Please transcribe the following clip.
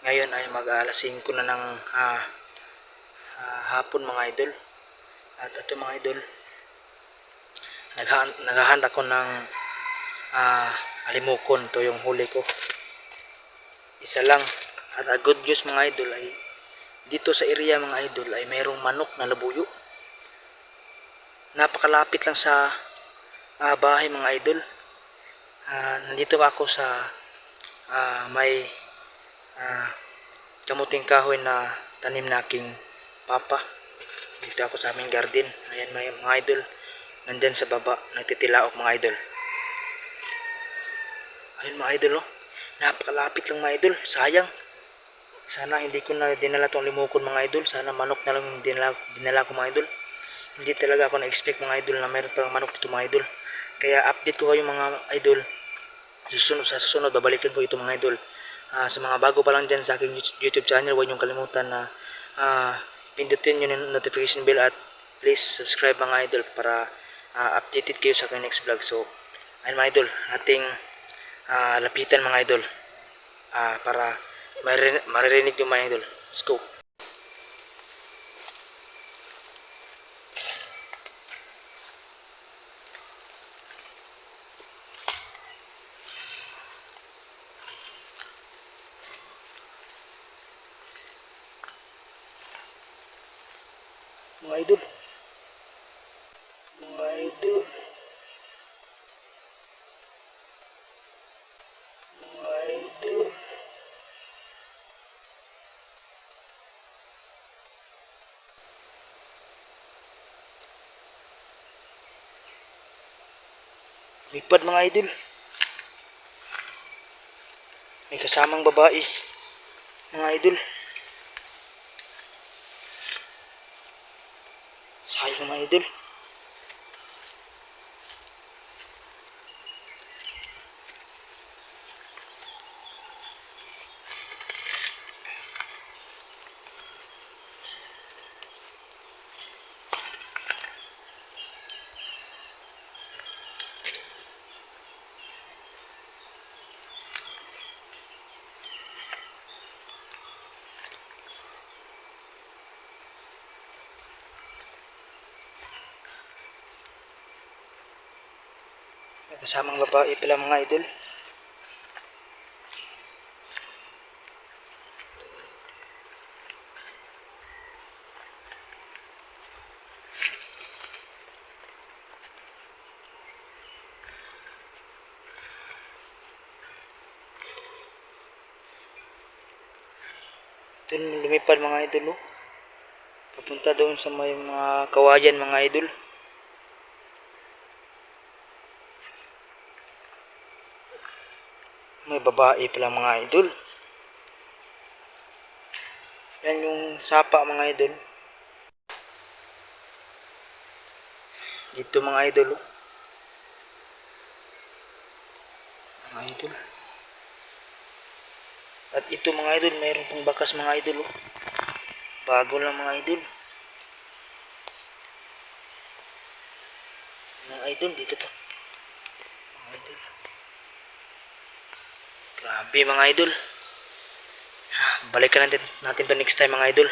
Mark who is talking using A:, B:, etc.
A: Ngayon ay mag-alas 5 na ng hapon mga idol. At ito mga idol, naghahanda ko ng alimukon. Ito yung huli ko. Isa lang. At good news mga idol ay dito sa area mga idol ay mayroong manok na labuyo. Napakalapit lang sa bahay mga idol. Nandito ako sa may kamuting kahoy na tanim na aking papa. Dito ako sa aming garden. Ayan mga idol. Nandyan sa baba. Nagtitilaok mga idol. Ayun mga idol oh. Napakalapit lang mga idol. Sayang. Sana hindi ko na dinala itong limukon mga idol. Sana manok na lang yung dinala ko mga idol. Hindi talaga ako na-expect mga idol na mayroon palang manok dito mga idol. Kaya update ko kayo mga idol. Sa susunod babalikan ko ito mga idol. Sa mga bago pa lang dyan sa aking YouTube channel, huwag niyong kalimutan na pindutin yung notification bell at please subscribe mga idol para updated kayo sa aking next vlog. So ayun mga idol, ating lapitan mga idol para maririnig yung mga idol. Let's go. Mga idol, mga idol, mga idol. Lipad mga idol. May kasamang babae. Mga idol. Sayang mga idol. Kasamang babae pala mga idol. Ito lumipad mga idol oh. Papunta doon sa may mga kawayan mga idol. May babae pala mga idol. Yan yung sapa mga idol. Dito mga idol oh. Mga idol. At ito mga idol, mayroon pong bakas mga idol oh. Bago lang mga idol. Mga idol, dito to. Mga idol. Grabe mga idol. Balikan natin to next time mga idol.